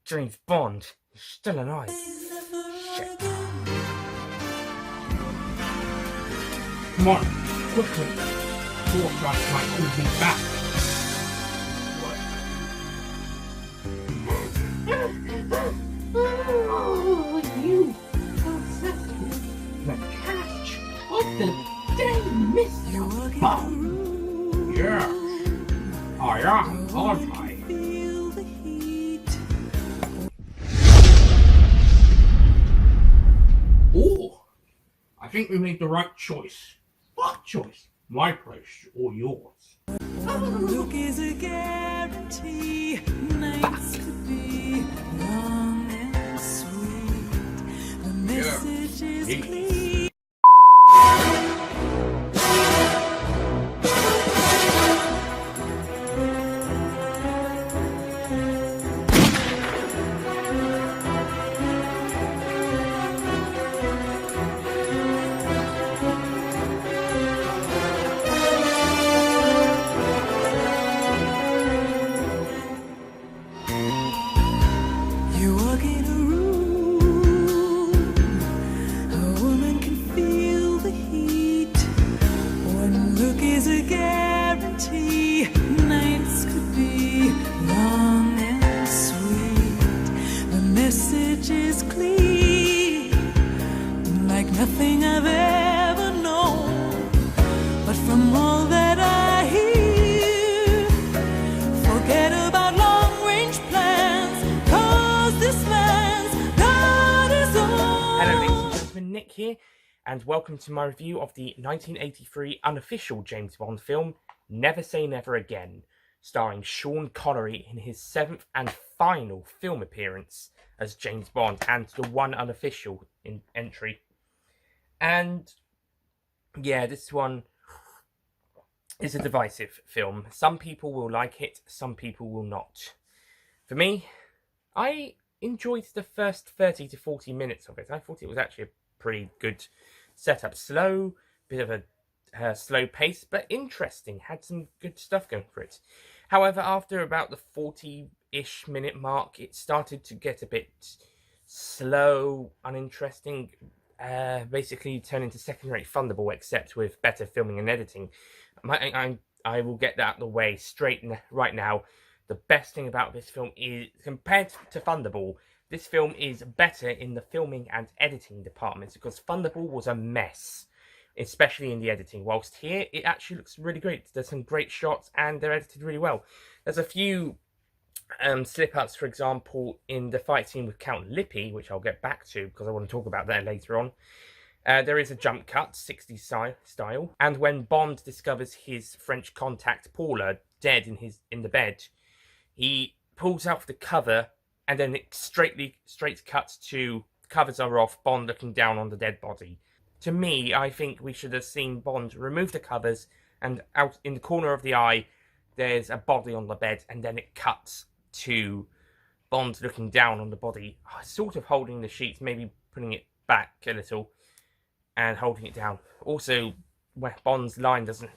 James Bond is still alive. Shit. Come on, quickly. Forthright might hold me back. Oh, you possessed the catch of the day, Mr. Bond. Yeah, I am, aren't I? Oh, I think we made the right choice. What choice? My place or yours? Look is a guarantee. Nights could be long and sweet. The message is clear. You walk in a room, a woman can feel the heat. One look is a guarantee. Nights could be long and sweet. The message is clear, like nothing I've ever known. But from all that I hear, forget about long-range plans, 'cause this man's got his own. Hello, ladies and gentlemen, Nick here, and welcome to my review of the 1983 unofficial James Bond film, Never Say Never Again, starring Sean Connery in his 7th and final film appearance as James Bond, and the one unofficial entry. And yeah, this one is a divisive film. Some people will like it, some people will not. For me, I enjoyed the first 30 to 40 minutes of it. I thought it was actually a pretty good setup. Slow, bit of a slow pace, but interesting. Had some good stuff going for it. However, after about the 40-ish minute mark, it started to get a bit slow, uninteresting. Basically turn into second-rate Thunderball, except with better filming and editing. I will get that out of the way right now. The best thing about this film is, compared to Thunderball, this film is better in the filming and editing departments, because Thunderball was a mess, especially in the editing, whilst here it actually looks really great. There's some great shots and they're edited really well. There's a few slip-ups, for example, in the fight scene with Count Lippy, which I'll get back to because I want to talk about that later on. There is a jump cut, 60s style, and when Bond discovers his French contact Paula dead in the bed, he pulls out the cover, and then it straight cuts to covers are off, Bond looking down on the dead body. To me, I think we should have seen Bond remove the covers, and out in the corner of the eye, there's a body on the bed, and then it cuts to Bond looking down on the body, sort of holding the sheets, maybe putting it back a little, and holding it down. Also, where Bond's line doesn't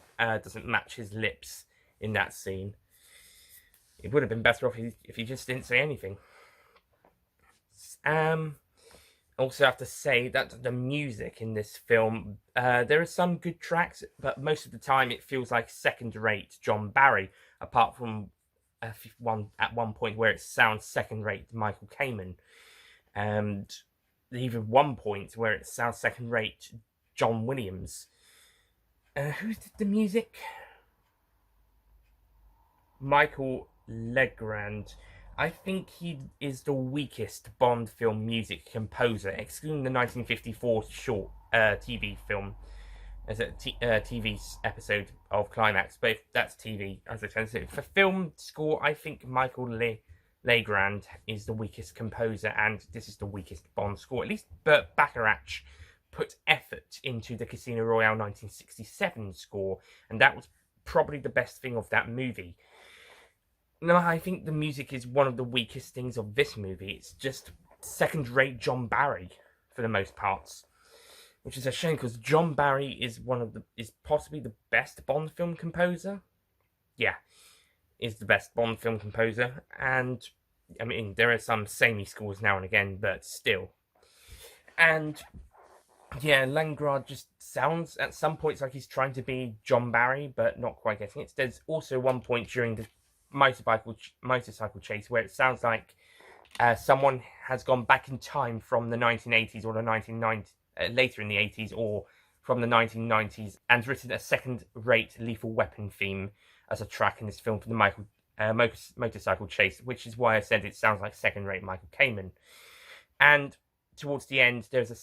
match his lips in that scene. It would have been better off if he just didn't say anything. Also have to say that the music in this film, there are some good tracks, but most of the time it feels like second-rate John Barry, apart from at one point where it sounds second-rate Michael Kamen, and even one point where it sounds second-rate John Williams. Who did the music? Michael Legrand. I think he is the weakest Bond film music composer, excluding the 1954 short TV film as a TV episode of Climax. But if that's TV, as I tend to say. For film score, I think Michael Legrand is the weakest composer, and this is the weakest Bond score. At least Burt Bacharach put effort into the Casino Royale 1967 score, and that was probably the best thing of that movie. No, I think the music is one of the weakest things of this movie. It's just second-rate John Barry for the most parts, which is a shame because John Barry is possibly the best Bond film composer. Yeah, is the best Bond film composer, and I mean there are some samey scores now and again, but still. And yeah, Landgrad just sounds at some points like he's trying to be John Barry, but not quite getting it. There's also one point during the motorcycle chase where it sounds like someone has gone back in time from the 1980s or the 1990s, later in the 80s, or from the 1990s, and written a second-rate Lethal Weapon theme as a track in this film for the motorcycle chase, which is why I said it sounds like second-rate Michael Kamen. And towards the end, there's a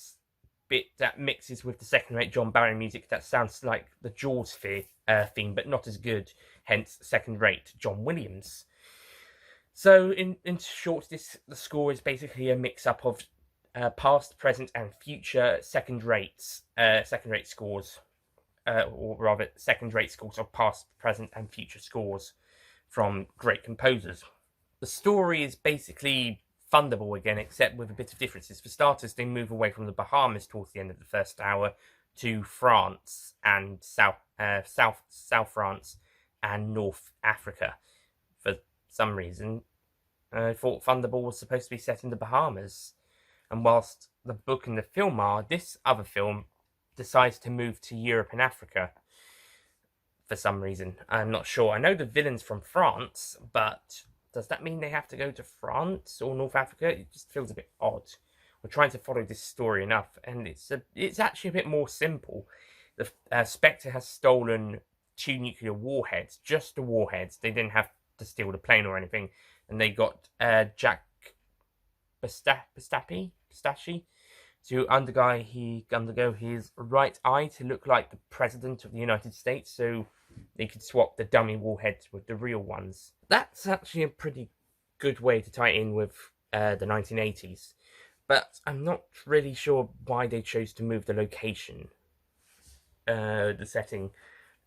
bit that mixes with the second-rate John Barry music that sounds like the Jaws theme, but not as good, hence second-rate John Williams. So, in short, the score is basically a mix-up of past, present, and future second-rate scores, or rather, second-rate scores of past, present, and future scores from great composers. The story is basically Thunderball again, except with a bit of differences. For starters, they move away from the Bahamas towards the end of the first hour to France and South France and North Africa. For some reason, I thought Thunderball was supposed to be set in the Bahamas. And whilst the book and the film are, this other film decides to move to Europe and Africa for some reason. I'm not sure. I know the villain's from France, but does that mean they have to go to France or North Africa? It just feels a bit odd. We're trying to follow this story enough, and it's actually a bit more simple. The Spectre has stolen 2 nuclear warheads, just the warheads. They didn't have to steal the plane or anything, and they got Jack Pistachi to undergo his right eye to look like the President of the United States, so they could swap the dummy warheads with the real ones. That's actually a pretty good way to tie it in with the 1980s, but I'm not really sure why they chose to move the location, the setting,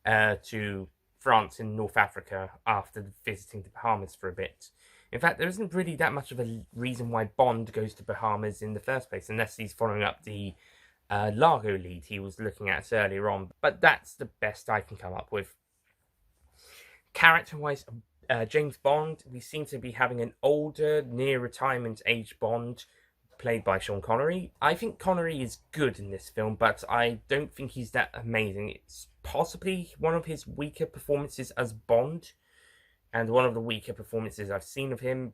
to France and North Africa after visiting the Bahamas for a bit. In fact, there isn't really that much of a reason why Bond goes to Bahamas in the first place, unless he's following up the Largo lead he was looking at earlier on. But that's the best I can come up with. Character-wise, James Bond, we seem to be having an older, near-retirement age Bond, played by Sean Connery. I think Connery is good in this film, but I don't think he's that amazing. It's possibly one of his weaker performances as Bond, and one of the weaker performances I've seen of him.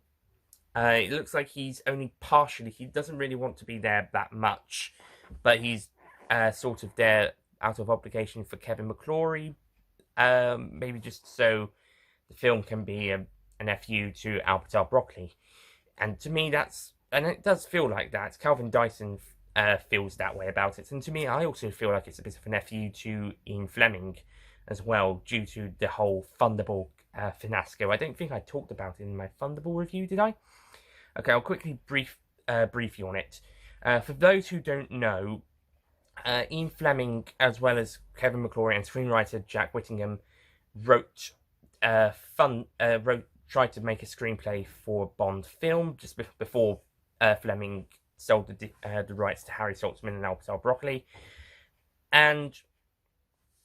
It looks like he's only partially, he doesn't really want to be there that much, but he's sort of there out of obligation for Kevin McClory, maybe just so the film can be an FU to Albert R. Broccoli. And to me, and it does feel like that. Calvin Dyson feels that way about it, and to me, I also feel like it's a bit of an FU to Ian Fleming as well, due to the whole Thunderball fiasco. I don't think I talked about it in my Thunderball review, did I? Okay, I'll quickly brief you on it. For those who don't know, Ian Fleming, as well as Kevin McClory and screenwriter Jack Whittingham, tried to make a screenplay for a Bond film just before Fleming sold the rights to Harry Saltzman and Albert R. Broccoli. And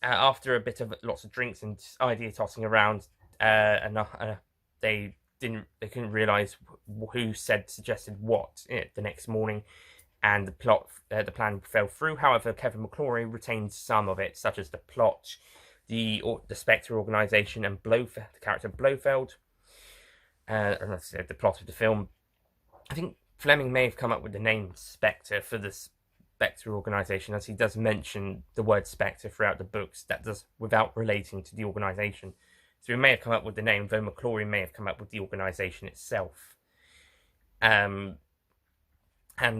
after a bit of lots of drinks and idea tossing around, they couldn't realise who suggested what the next morning, and the plan fell through. However, Kevin McClory retained some of it, such as the plot, the Spectre organisation, and Blofeld, the character Blofeld, and that's the plot of the film. I think Fleming may have come up with the name Spectre for the Spectre organisation, as he does mention the word Spectre throughout the books, that does without relating to the organisation. So he may have come up with the name, though McClory may have come up with the organisation itself. And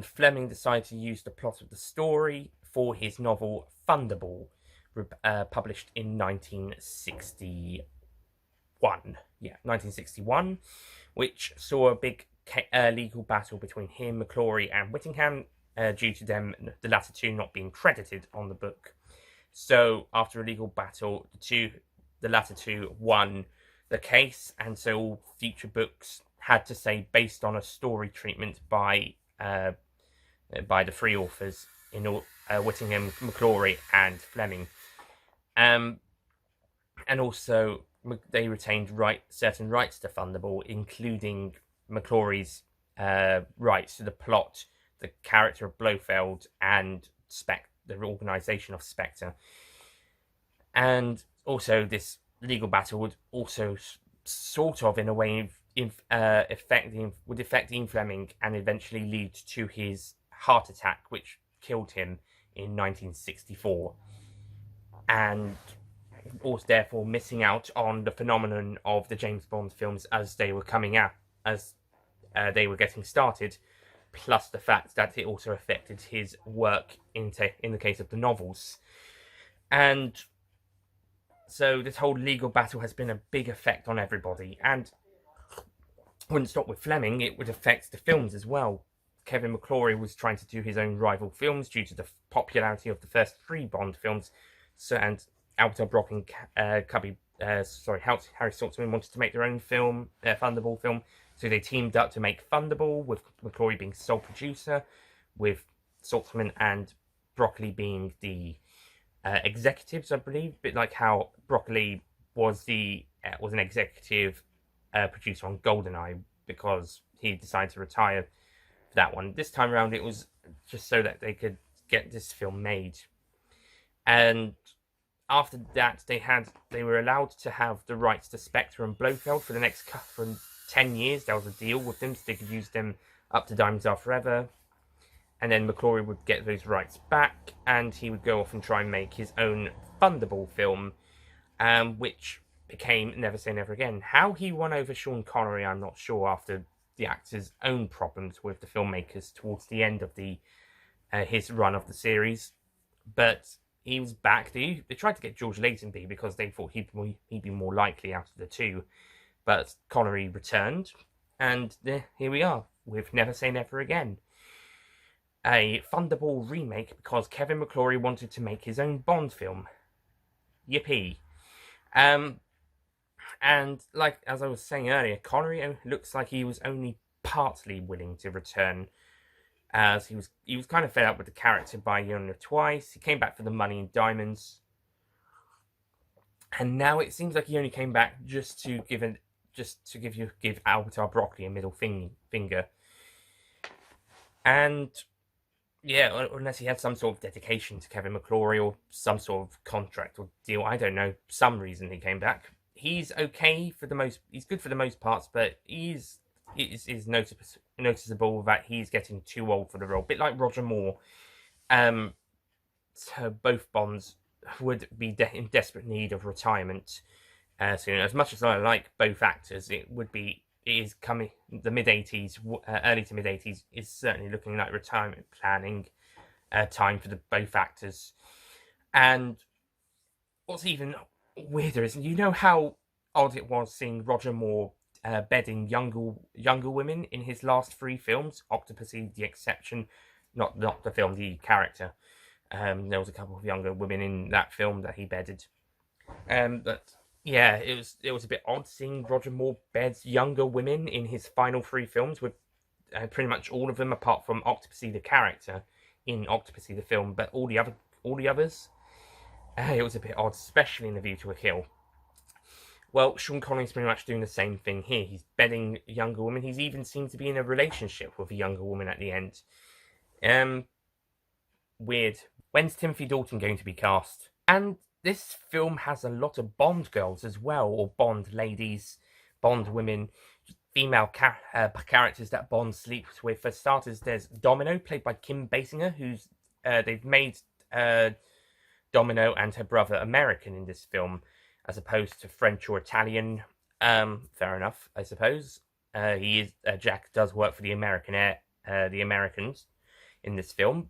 Fleming decided to use the plot of the story for his novel Thunderball, published in 1961. Yeah, 1961, which saw a big legal battle between him, McClory, and Whittingham, due to the latter two not being credited on the book. So after a legal battle, the latter two won the case, and so all future books had to say based on a story treatment by the three authors in Whittingham, McClory, and Fleming. And also they retained certain rights to Thunderball, including McClory's rights to the plot, the character of Blofeld, and the organisation of Spectre. And also, this legal battle would also sort of, in a way, affect Ian Fleming and eventually lead to his heart attack, which killed him in 1964. And was therefore missing out on the phenomenon of the James Bond films as they were coming out, as they were getting started, plus the fact that it also affected his work in the case of the novels. And so this whole legal battle has been a big effect on everybody, and wouldn't stop with Fleming, it would affect the films as well. Kevin McClory was trying to do his own rival films due to the popularity of the first 3 Bond films, and Albert Brock and Harry Saltzman wanted to make their own film, Thunderball film, so they teamed up to make Thunderball, with McClory being sole producer, with Saltzman and Broccoli being the executives, I believe, a bit like how Broccoli was an executive producer on GoldenEye, because he decided to retire for that one. This time around, it was just so that they could get this film made. And after that, they were allowed to have the rights to Spectre and Blofeld for the next 10 years. There was a deal with them, so they could use them up to Diamonds Are Forever. And then McClory would get those rights back, and he would go off and try and make his own Thunderball film, which became Never Say Never Again. How he won over Sean Connery, I'm not sure, after the actor's own problems with the filmmakers towards the end of his run of the series. But he was back. They tried to get George Lazenby because they thought he'd be more likely out of the two. But Connery returned, and here we are with Never Say Never Again. A Thunderball remake because Kevin McClory wanted to make his own Bond film. Yippee. And like as I was saying earlier, Connery looks like he was only partly willing to return, as he was kind of fed up with the character by Yona twice. He came back for the money and diamonds, and now it seems like he only came back just to give Albert R. Broccoli a middle finger. And yeah, unless he had some sort of dedication to Kevin McClory or some sort of contract or deal, I don't know, some reason he came back. He's okay he's good for the most parts, but it is noticeable that he's getting too old for the role. A bit like Roger Moore. So both Bonds would be in desperate need of retirement soon. As much as I like both actors, it is coming, the mid-80s, early to mid-80s, is certainly looking like retirement planning time for both actors. And what's even weirder is, you know how odd it was seeing Roger Moore bedding younger women in his last 3 films, Octopussy the exception, not the film, the character. There was a couple of younger women in that film that he bedded. But yeah, it was a bit odd seeing Roger Moore bed younger women in his final 3 films, with pretty much all of them, apart from Octopussy the character in Octopussy the film, but all the others, it was a bit odd, especially in The View to a Kill. Well, Sean Connery's pretty much doing the same thing here. He's bedding younger women. He's even seemed to be in a relationship with a younger woman at the end. Weird. When's Timothy Dalton going to be cast? And this film has a lot of Bond girls as well, or Bond ladies, Bond women, female characters that Bond sleeps with. For starters, there's Domino, played by Kim Basinger, who's they've made Domino and her brother American in this film, as opposed to French or Italian. Fair enough, I suppose. Jack does work for the Americans in this film.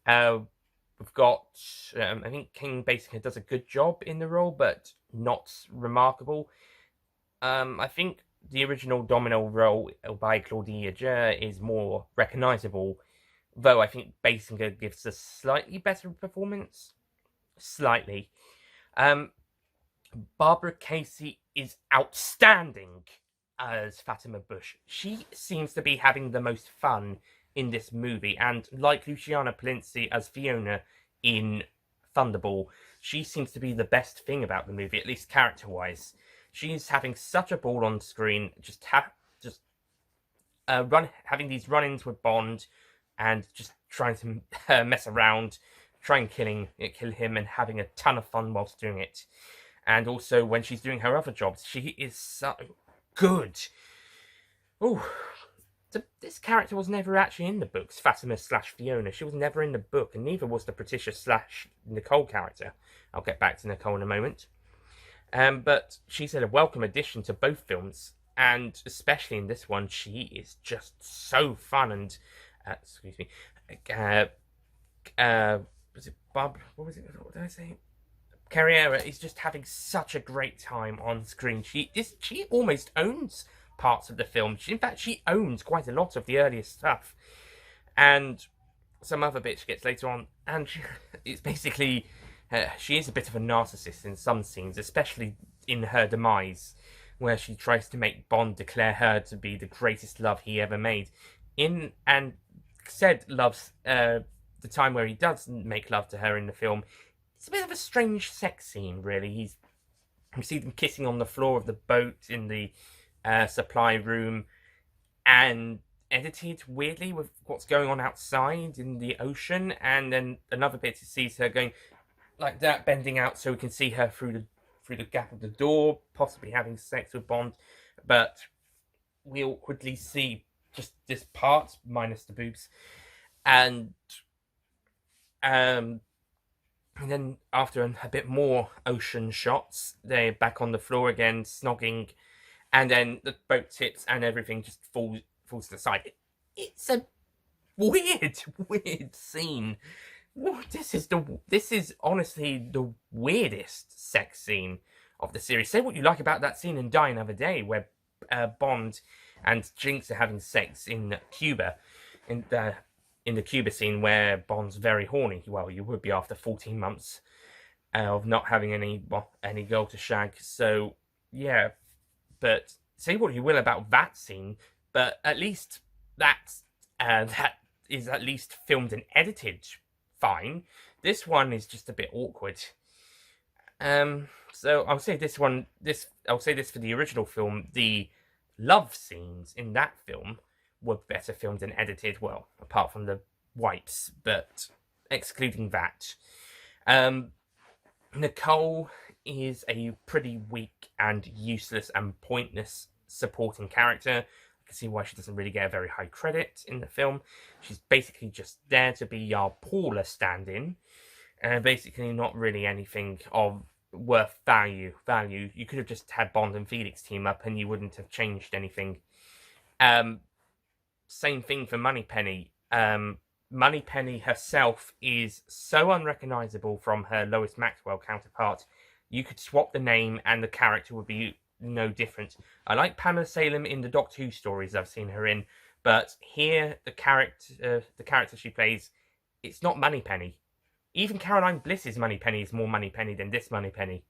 We've got, I think Kim Basinger does a good job in the role, but not remarkable. I think the original Domino role by Claudia Gere is more recognisable, though I think Basinger gives a slightly better performance. Slightly. Barbara Casey is outstanding as Fatima Bush. She seems to be having the most fun in this movie, and like Luciana Palizzi as Fiona in Thunderball, she seems to be the best thing about the movie, at least character-wise. She's having such a ball on screen, having these run-ins with Bond, and just trying to mess around, trying kill him, and having a ton of fun whilst doing it. And also when she's doing her other jobs, she is so good. Oh, this character was never actually in the books, Fatima / Fiona. She was never in the book, and neither was the Patricia / Nicole character. I'll get back to Nicole in a moment. But she's a welcome addition to both films, and especially in this one, she is just so fun. And excuse me, was it Bob? What was it? What did I say? Carriera is just having such a great time on screen. She almost owns parts of the film. In fact, she owns quite a lot of the earlier stuff, and some other bits she gets later on. And it's basically she is a bit of a narcissist in some scenes, especially in her demise, where she tries to make Bond declare her to be the greatest love he ever made. And said loves the time where he does make love to her in the film. It's a bit of a strange sex scene, really. You see them kissing on the floor of the boat in the supply room, and edited weirdly with what's going on outside in the ocean. And then another bit sees her going like that, bending out so we can see her through the gap of the door, possibly having sex with Bond. But we awkwardly see just this part minus the boobs, and then after a bit more ocean shots, they're back on the floor again, snogging, and then the boat tips and everything just falls to the side. It's a weird scene. This is honestly the weirdest sex scene of the series. Say what you like about that scene in Die Another Day, where Bond and Jinx are having sex in Cuba, in the Cuba scene where Bond's very horny. Well, you would be after 14 months of not having any girl to shag. So yeah, but say what you will about that scene, but at least that is at least filmed and edited fine. This one is just a bit awkward. So I'll say this for the original film. The love scenes in that film were better filmed and edited, well, apart from the wipes, but excluding that. Nicole is a pretty weak and useless and pointless supporting character. I can see why she doesn't really get a very high credit in the film. She's basically just there to be your Paula stand-in, and basically not really anything of worth value. You could have just had Bond and Felix team up and you wouldn't have changed anything. Same thing for Moneypenny. Moneypenny herself is so unrecognisable from her Lois Maxwell counterpart. You could swap the name and the character would be no different. I like Pamela Salem in the Doctor Who stories I've seen her in, but here the character she plays, it's not Moneypenny. Even Caroline Bliss's Moneypenny is more Moneypenny than this Moneypenny.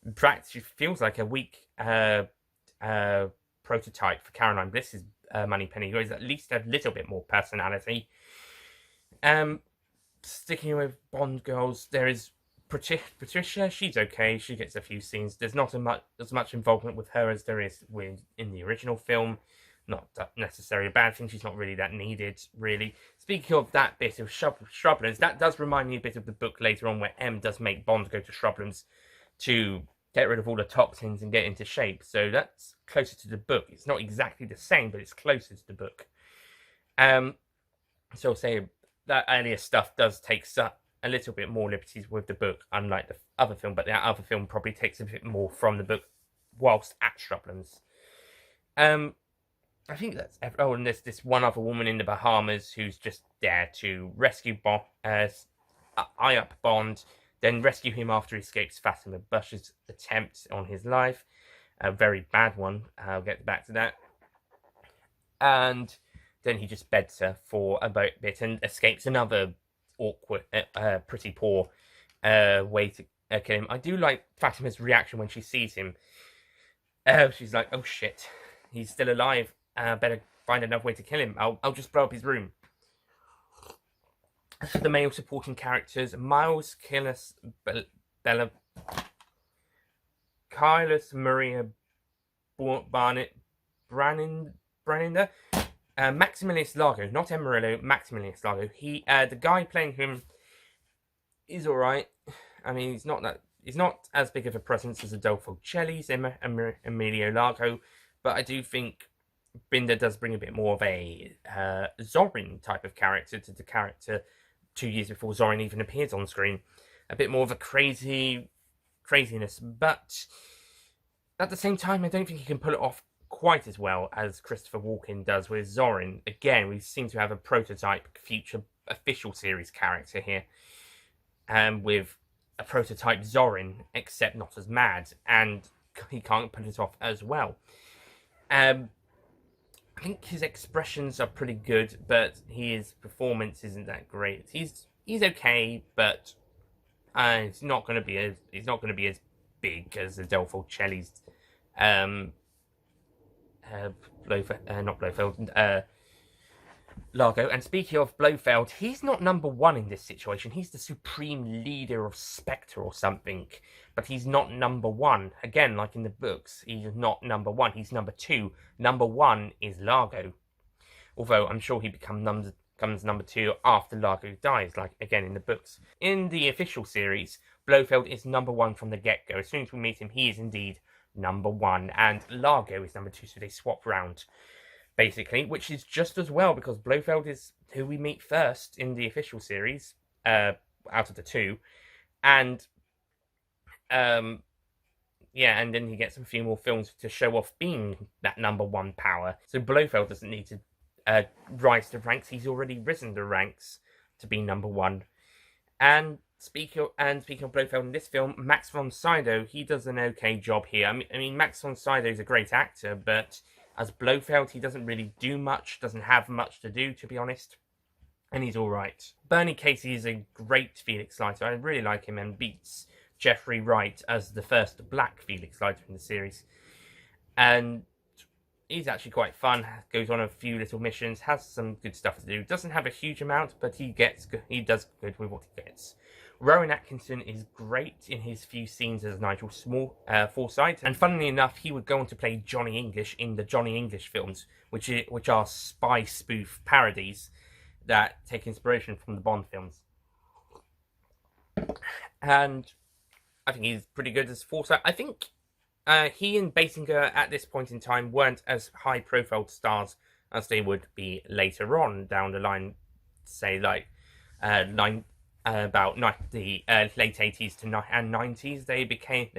In fact, she feels like a weak prototype for Caroline Bliss's Moneypenny, who has at least a little bit more personality. Sticking with Bond girls, there is Patricia. She's okay. She gets a few scenes. There's not as much involvement with her as there is in the original film. Not necessarily a bad thing. She's not really that needed, really. Speaking of that bit of shrublands, that does remind me a bit of the book later on, where M does make Bond go to shrublands to get rid of all the toxins and get into shape. So that's closer to the book. It's not exactly the same, but it's closer to the book. So I'll say that earlier stuff does take a little bit more liberties with the book, unlike the other film, but that other film probably takes a bit more from the book whilst at shrublands. I think that's... Oh, and there's this one other woman in the Bahamas who's just there to rescue eye up Bond, then rescue him after he escapes Fatima Bush's attempt on his life. A very bad one. I'll get back to that. And then he just beds her for a bit and escapes another awkward, pretty poor way to kill him. I do like Fatima's reaction when she sees him. She's like, oh shit, he's still alive. Better find another way to kill him. I'll just blow up his room. As for the male supporting characters, Miles, Killis, Bella... Carlos Maria Barnett Braninder. Maximilius Largo, not Amarillo, Maximilius Largo. The guy playing him is alright. I mean, he's not as big of a presence as Adolfo Celli's Emilio Largo, but I do think Binder does bring a bit more of a Zorin type of character to the character 2 years before Zorin even appears on screen. A bit more of a craziness, but at the same time, I don't think he can pull it off quite as well as Christopher Walken does with Zorin. Again, we seem to have a prototype future official series character here, with a prototype Zorin, except not as mad, and he can't pull it off as well. I think his expressions are pretty good, but his performance isn't that great. He's okay, but he's not going to be as big as Adolfo Celli's Largo. And speaking of Blofeld, he's not number one in this situation. He's the supreme leader of Spectre or something, but he's not number one. Again, like in the books, he's not number one. He's number two. Number one is Largo. Although I'm sure he becomes number two after Largo dies, like again in the books. In the official series, Blofeld is number one from the get-go. As soon as we meet him, he is indeed number one, and Largo is number two, so they swap round, basically, which is just as well, because Blofeld is who we meet first in the official series, out of the two, and and then he gets a few more films to show off being that number one power, so Blofeld doesn't need to rise to ranks. He's already risen the ranks to be number one. And speaking of Blofeld in this film, Max von Sydow, he does an okay job here. I mean, Max von Sydow is a great actor, but as Blofeld, he doesn't really do much, doesn't have much to do, to be honest. And he's alright. Bernie Casey is a great Felix Leiter. I really like him, and beats Jeffrey Wright as the first black Felix Leiter in the series. And he's actually quite fun, goes on a few little missions, has some good stuff to do. Doesn't have a huge amount, but he does good with what he gets. Rowan Atkinson is great in his few scenes as Nigel Forsyth, and funnily enough, he would go on to play Johnny English in the Johnny English films, which are spy spoof parodies that take inspiration from the Bond films. And I think he's pretty good as Forsyth. I think he and Basinger at this point in time weren't as high-profile stars as they would be later on down the line, say like about the late 80s and 90s. They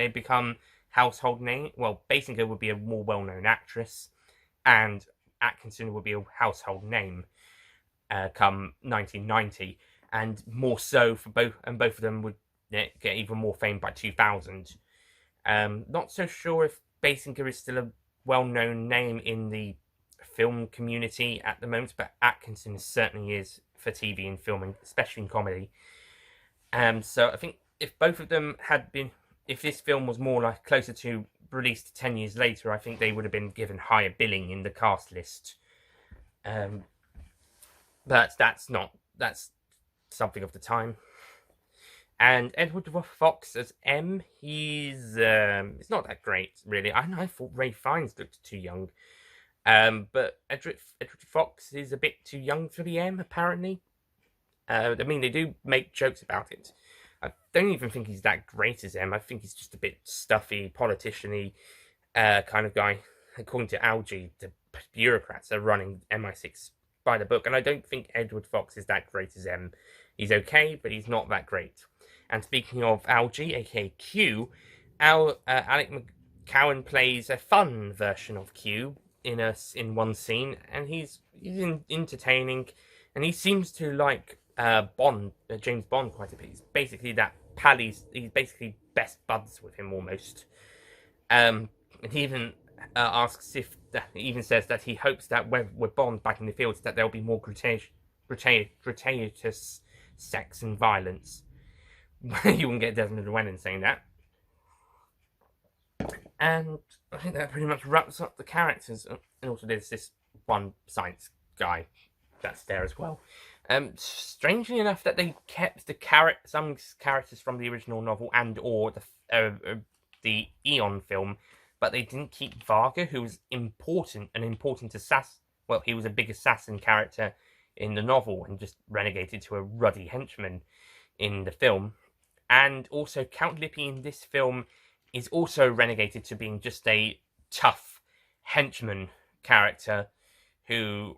become household name. Well, Basinger would be a more well-known actress, and Atkinson would be a household name come 1990, and more so for both. And both of them would get even more fame by 2000. Not so sure if Basinger is still a well-known name in the film community at the moment, but Atkinson certainly is for TV and film, and especially in comedy. So I think if both of them if this film was more like closer to released 10 years later, I think they would have been given higher billing in the cast list. But that's something of the time. And Edward Fox as M, he's not that great, really. I thought Ray Fiennes looked too young. But Edward Fox is a bit too young for the M, apparently. I mean, they do make jokes about it. I don't even think he's that great as M. I think he's just a bit stuffy, politician-y kind of guy. According to Algie, the bureaucrats are running MI6 by the book, and I don't think Edward Fox is that great as M. He's okay, but he's not that great. And speaking of Algie, aka Q, Alec McCowan plays a fun version of Q in one scene, and he's entertaining, and he seems to like James Bond quite a bit. He's basically that pal. He's basically best buds with him almost. And he even even says that he hopes that with Bond back in the fields, that there'll be more gratuitous sex and violence. You won't get Desmond Llewellyn saying that. And I think that pretty much wraps up the characters. And also there's this one science guy that's there as well. Strangely enough, that they kept some characters from the original novel and or the Eon film, but they didn't keep Varga, who was an important assassin. Well, he was a big assassin character in the novel, and just renegated to a ruddy henchman in the film. And also, Count Lippy in this film is also renegated to being just a tough henchman character who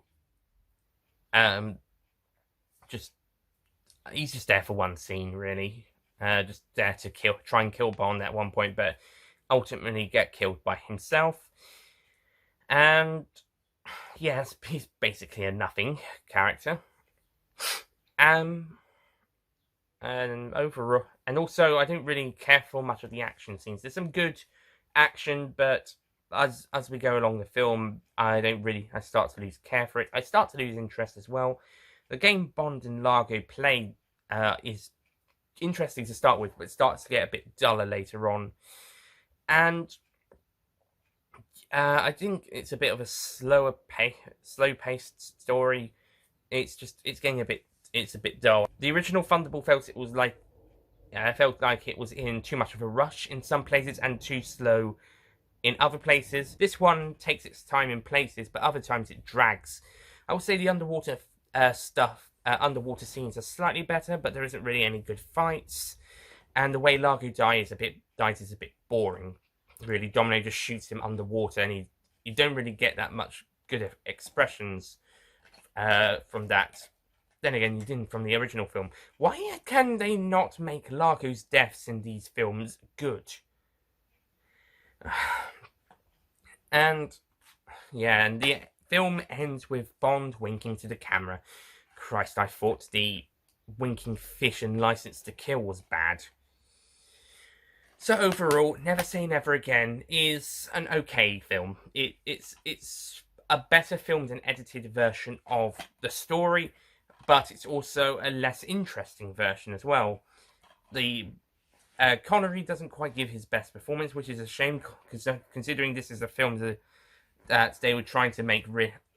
he's just there for one scene, really. Just there to try and kill Bond at one point, but ultimately get killed by himself. And yes, he's basically a nothing character. And overall, and also I don't really care for much of the action scenes. There's some good action, but as we go along the film, I start to lose care for it. I start to lose interest as well. The game Bond and Largo play is interesting to start with, but starts to get a bit duller later on. And I think it's a bit of a slow-paced story. It's a bit dull. The original Thunderball felt like it was in too much of a rush in some places and too slow in other places. This one takes its time in places, but other times it drags. I would say the underwater underwater scenes are slightly better, but there isn't really any good fights. And the way Largo dies is a bit boring. Really, Domino just shoots him underwater, and you don't really get that much good expressions from that. Then again, you didn't from the original film. Why can they not make Largo's deaths in these films good? And the film ends with Bond winking to the camera. Christ, I thought the winking fish and License to Kill was bad. So overall, Never Say Never Again is an okay film. It's a better filmed and edited version of the story, but it's also a less interesting version as well. The Connery doesn't quite give his best performance, which is a shame, considering this is a film that they were trying to make.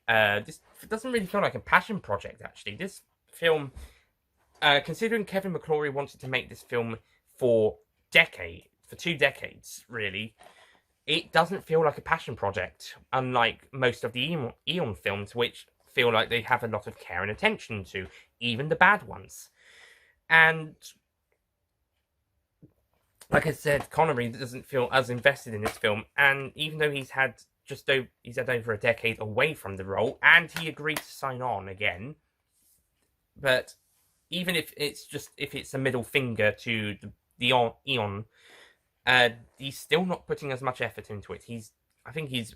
This doesn't really feel like a passion project, actually. This film, considering Kevin McClory wanted to make this film for 2 decades, really, it doesn't feel like a passion project, unlike most of the Eon films, which feel like they have a lot of care and attention to, even the bad ones. And like I said, Connery doesn't feel as invested in this film, and even though he's had over a decade away from the role, and he agreed to sign on again, but even if it's a middle finger to the Eon, he's still not putting as much effort into it. I think he's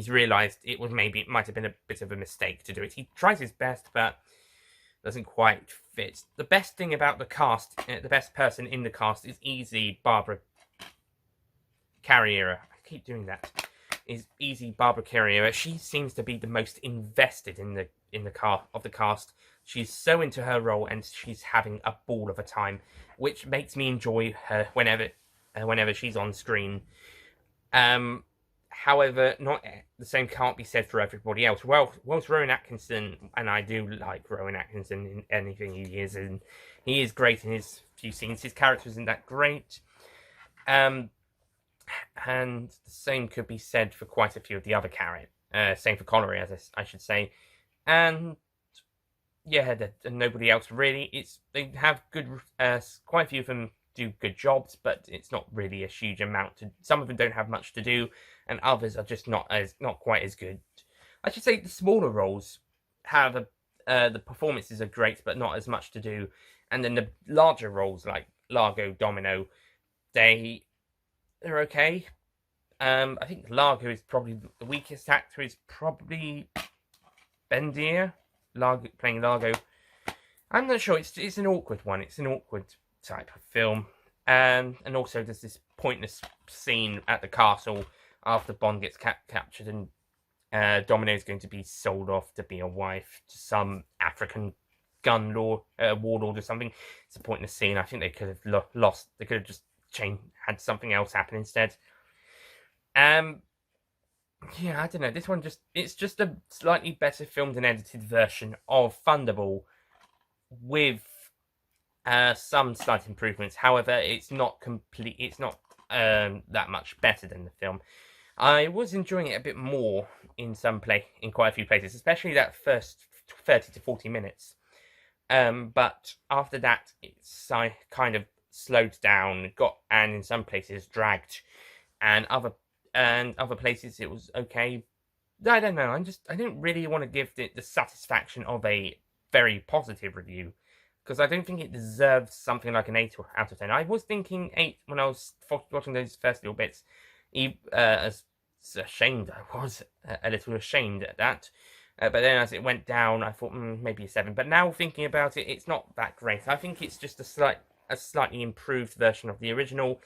realised it might have been a bit of a mistake to do it. He tries his best, but doesn't quite fit. The best thing about the cast, the best person in the cast is easy Barbara Carriera. I keep doing that. Is easy Barbara Carriera. She seems to be the most invested in the cast. She's so into her role, and she's having a ball of a time, which makes me enjoy her whenever she's on screen. However, not the same can't be said for everybody else. Well, Rowan Atkinson, and I do like Rowan Atkinson in anything he is in. He is great in his few scenes. His character isn't that great. And the same could be said for quite a few of the other characters. Same for Connery, as I should say. And nobody else really. They have good. Quite a few of them do good jobs, but it's not really a huge amount. Some of them don't have much to do, and others are just not quite as good. I should say the smaller roles have the performances are great, but not as much to do. And then the larger roles like Largo, Domino, they're okay. I think Largo is probably the weakest actor. Is probably Bendir, playing Largo. I'm not sure. It's an awkward one. It's an awkward type of film. And also there's this pointless scene at the castle after Bond gets captured, and Domino is going to be sold off to be a wife to some African gun warlord or something. It's a pointless scene. I think they could have lost. They could have just had something else happen instead. I don't know. This one it's just a slightly better filmed and edited version of Thunderball with some slight improvements. However, it's not complete. It's not that much better than the film. I was enjoying it a bit more in quite a few places, especially that first 30 to 40 minutes. But after that, it's kind of slowed down, and in some places dragged, and other places it was okay. I don't know. I don't really want to give it the satisfaction of a very positive review, because I don't think it deserves something like an 8 out of 10. I was thinking 8 when I was watching those first little bits. As ashamed I was, a little ashamed at that. But then as it went down, I thought maybe a 7. But now thinking about it, it's not that great. I think it's just a slightly improved version of the original,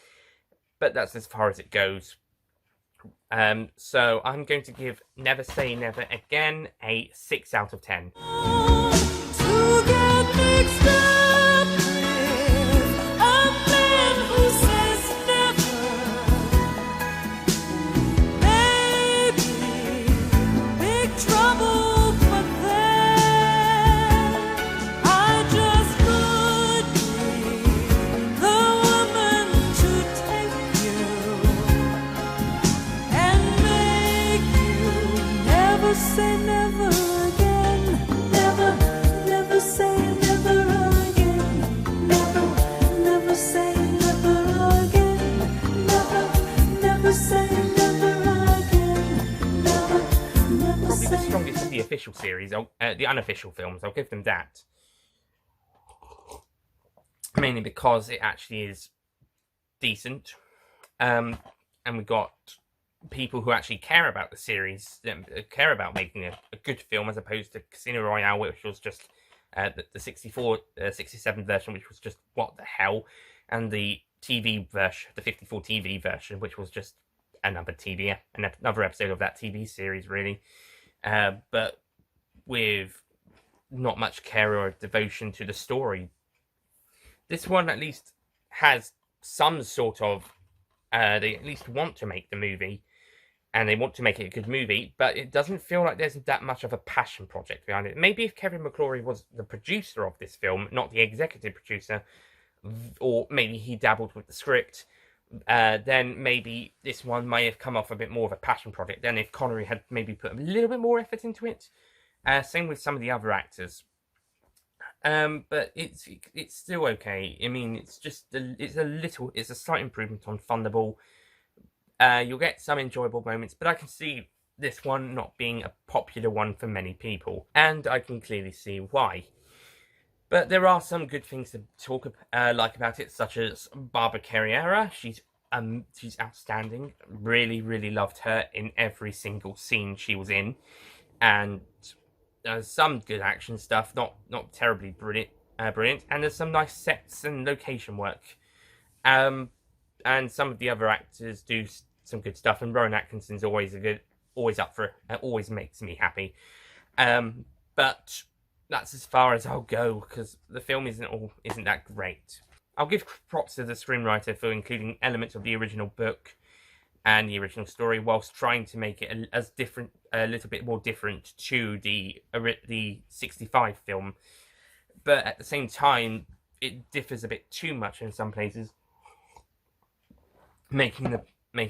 but that's as far as it goes. So I'm going to give Never Say Never Again a 6 out of 10. To get mixed up with a man who says never, maybe big trouble, but then I just could be the woman to take you and make you never say never again. Never say never again. Never say never again. Never say never again. Never Probably say the strongest of the official series, the unofficial films. I'll give them that. Mainly because it actually is decent. And we got people who actually care about the series, care about making a good film, as opposed to Casino Royale, which was just the 67 version, which was just what the hell, and the TV version, the 54 TV version, which was just another episode of that TV series, really, but with not much care or devotion to the story. This one at least has some sort of, they at least want to make the movie, and they want to make it a good movie, but it doesn't feel like there's that much of a passion project behind it. Maybe if Kevin McClory was the producer of this film, not the executive producer, or maybe he dabbled with the script, then maybe this one may have come off a bit more of a passion project than if Connery had maybe put a little bit more effort into it. Same with some of the other actors. But it's still okay. I mean, it's a slight improvement on Thunderball. You'll get some enjoyable moments, but I can see this one not being a popular one for many people, and I can clearly see why. But there are some good things to talk about it, such as Barbara Carriera. She's outstanding. Really, really loved her in every single scene she was in, and there's some good action stuff, not terribly brilliant, and there's some nice sets and location work. And some of the other actors do some good stuff, and Rowan Atkinson's always up for it. Always makes me happy. But that's as far as I'll go, because the film isn't that great. I'll give props to the screenwriter for including elements of the original book and the original story, whilst trying to make it a little bit more different to the 65 film. But at the same time, it differs a bit too much in some places, making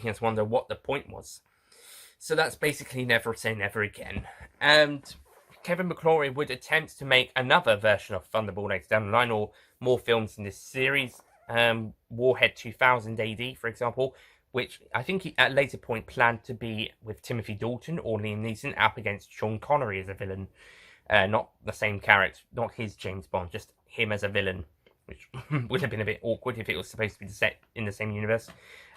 us wonder what the point was. So that's basically Never Say Never Again. And Kevin McClory would attempt to make another version of Thunderball later down the line, or more films in this series. Warhead 2000 AD, for example, which I think he at a later point planned to be with Timothy Dalton or Liam Neeson up against Sean Connery as a villain. Not the same character, not his James Bond, just him as a villain, which would have been a bit awkward if it was supposed to be set in the same universe.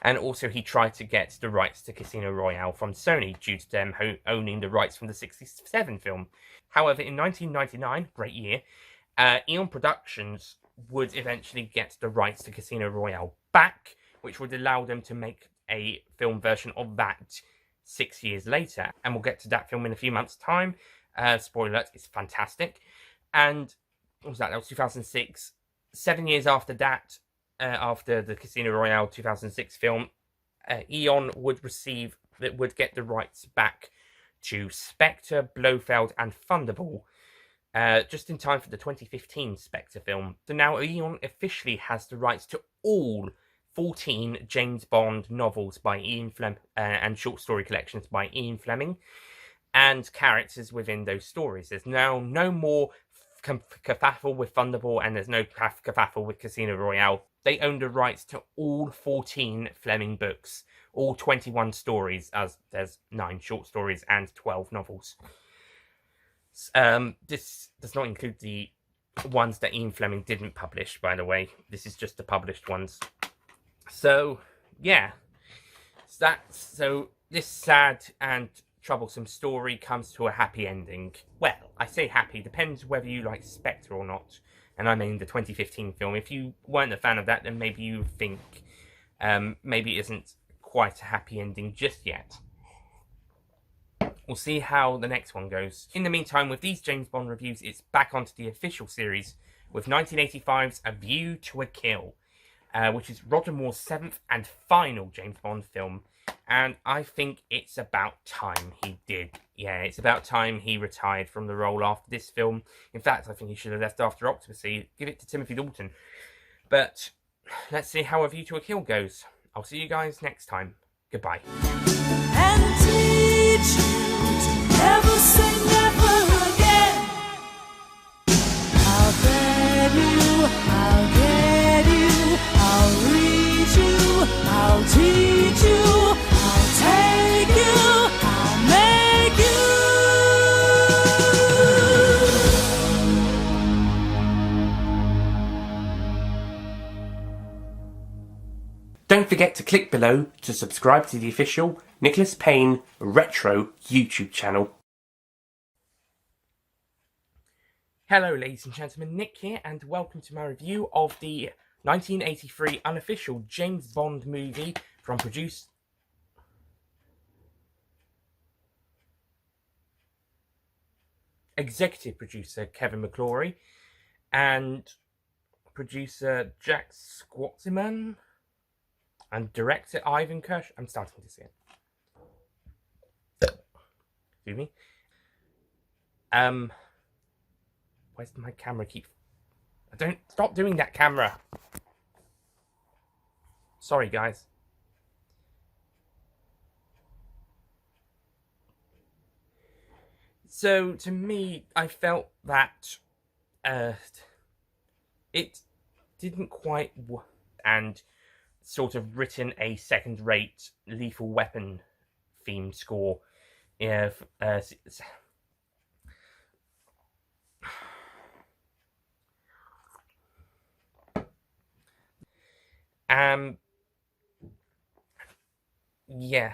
And also he tried to get the rights to Casino Royale from Sony, due to them owning the rights from the 67 film. However, in 1999, great year, Eon Productions would eventually get the rights to Casino Royale back, which would allow them to make a film version of that 6 years later. And we'll get to that film in a few months' time. Spoiler alert, it's fantastic. And what was that? That was 2006. 7 years after that, after the Casino Royale 2006 film, Eon would get the rights back to Spectre, Blofeld, and Thunderball, just in time for the 2015 Spectre film. So now Eon officially has the rights to all 14 James Bond novels by Ian Fleming and short story collections by Ian Fleming, and characters within those stories. There's now no more kerfuffle with Thunderball, and there's no kerfuffle with Casino Royale. They own the rights to all 14 Fleming books, all 21 stories, as there's 9 short stories and 12 novels. This does not include the ones that Ian Fleming didn't publish, by the way. This is just the published ones. So, yeah. So this sad and troublesome story comes to a happy ending. Well, I say happy, depends whether you like Spectre or not. And I mean the 2015 film. If you weren't a fan of that, then maybe you think maybe it isn't quite a happy ending just yet. We'll see how the next one goes. In the meantime, with these James Bond reviews, it's back onto the official series with 1985's A View to a Kill, which is Roger Moore's 7th and final James Bond film. And I think it's about time he did. Yeah, it's about time he retired from the role after this film. In fact, I think he should have left after Octopussy. Give it to Timothy Dalton. But let's see how A View to a Kill goes. I'll see you guys next time. Goodbye. And teach you to never say never again. I'll beg you, I'll get you, I'll read you, I'll teach you, I'll take you, I'll make you. Don't forget to click below to subscribe to the official Nicholas Payne Retro YouTube channel. Hello ladies and gentlemen, Nick here, and welcome to my review of the 1983 unofficial James Bond movie from executive producer Kevin McClory and producer Jack Schwartzman and director Ivan Kirsch. I'm starting to see it. Excuse me. Where's my camera keep? Don't stop doing that, camera. Sorry, guys. So to me, I felt that it didn't quite and sort of written a second-rate Lethal Weapon theme score. Yeah, yeah.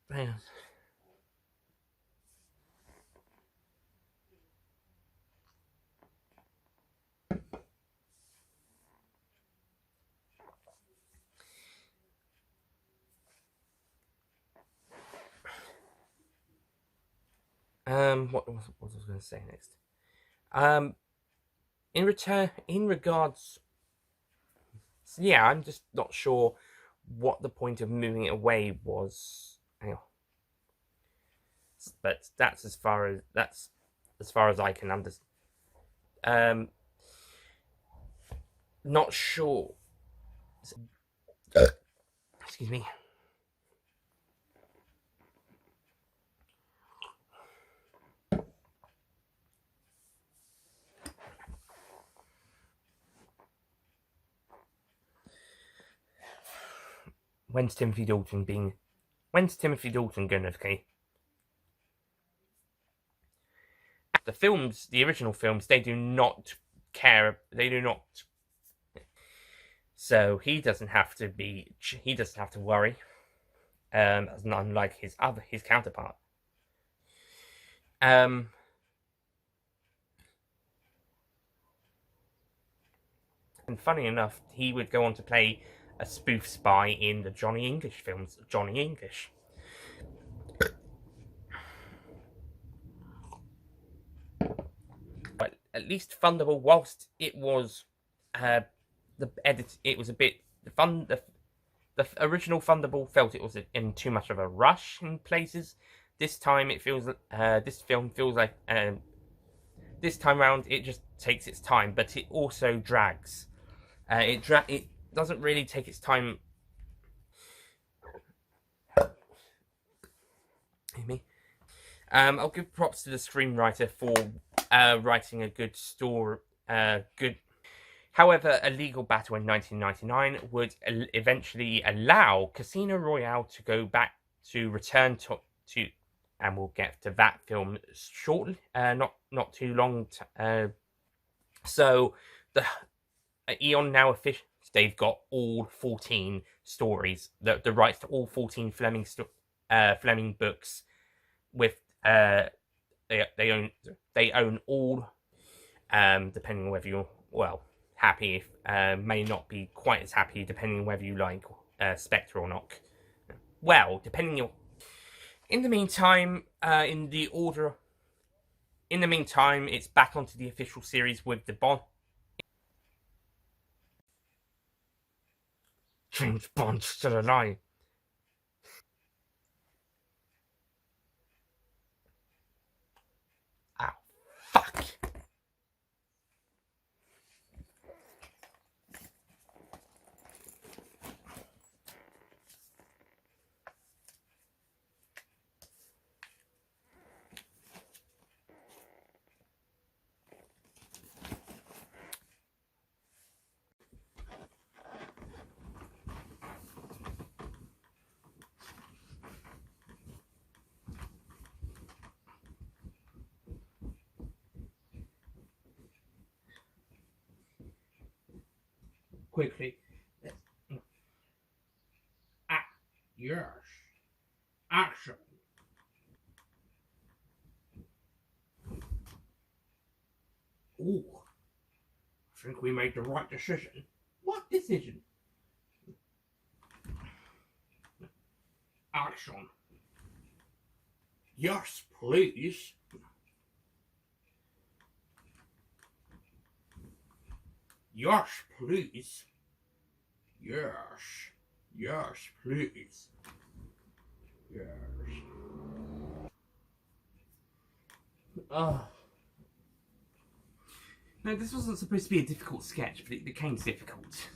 Hang on. What was I going to say next? In regards, yeah, I'm just not sure what the point of moving it away was. Hang on. But that's as far as I can understand. Not sure. Excuse me. When's Timothy Dalton gonna okay? The original films, they do not care. They do not. So he doesn't have to worry. Unlike his counterpart. And funny enough, he would go on to play a spoof spy in the Johnny English films. Johnny English. But at least Thunderball, whilst it was it was a bit fun. The original Thunderball felt it was in too much of a rush in places. this time it feels this film feels like this time around it just takes its time, but it also drags. It doesn't really take its time. Hear me? I'll give props to the screenwriter for writing a good story. However, a legal battle in 1999 would eventually allow Casino Royale to go back to return to, and we'll get to that film shortly. Not too long. So the Eon now official. They've got all 14 stories, the rights to all 14 Fleming books. With they own all. Depending on whether you're happy, may not be quite as happy depending on whether you like Spectre or not. Well, depending on. In the meantime, it's back onto the official series with the Bond. James Bond's still alive. Ow, fuck. Quickly. Yes. Action. Ooh. I think we made the right decision. What decision? Action. Yes, please. Yes, please. Yes. Yes, please. Yes. Oh. No, this wasn't supposed to be a difficult sketch, but it became difficult.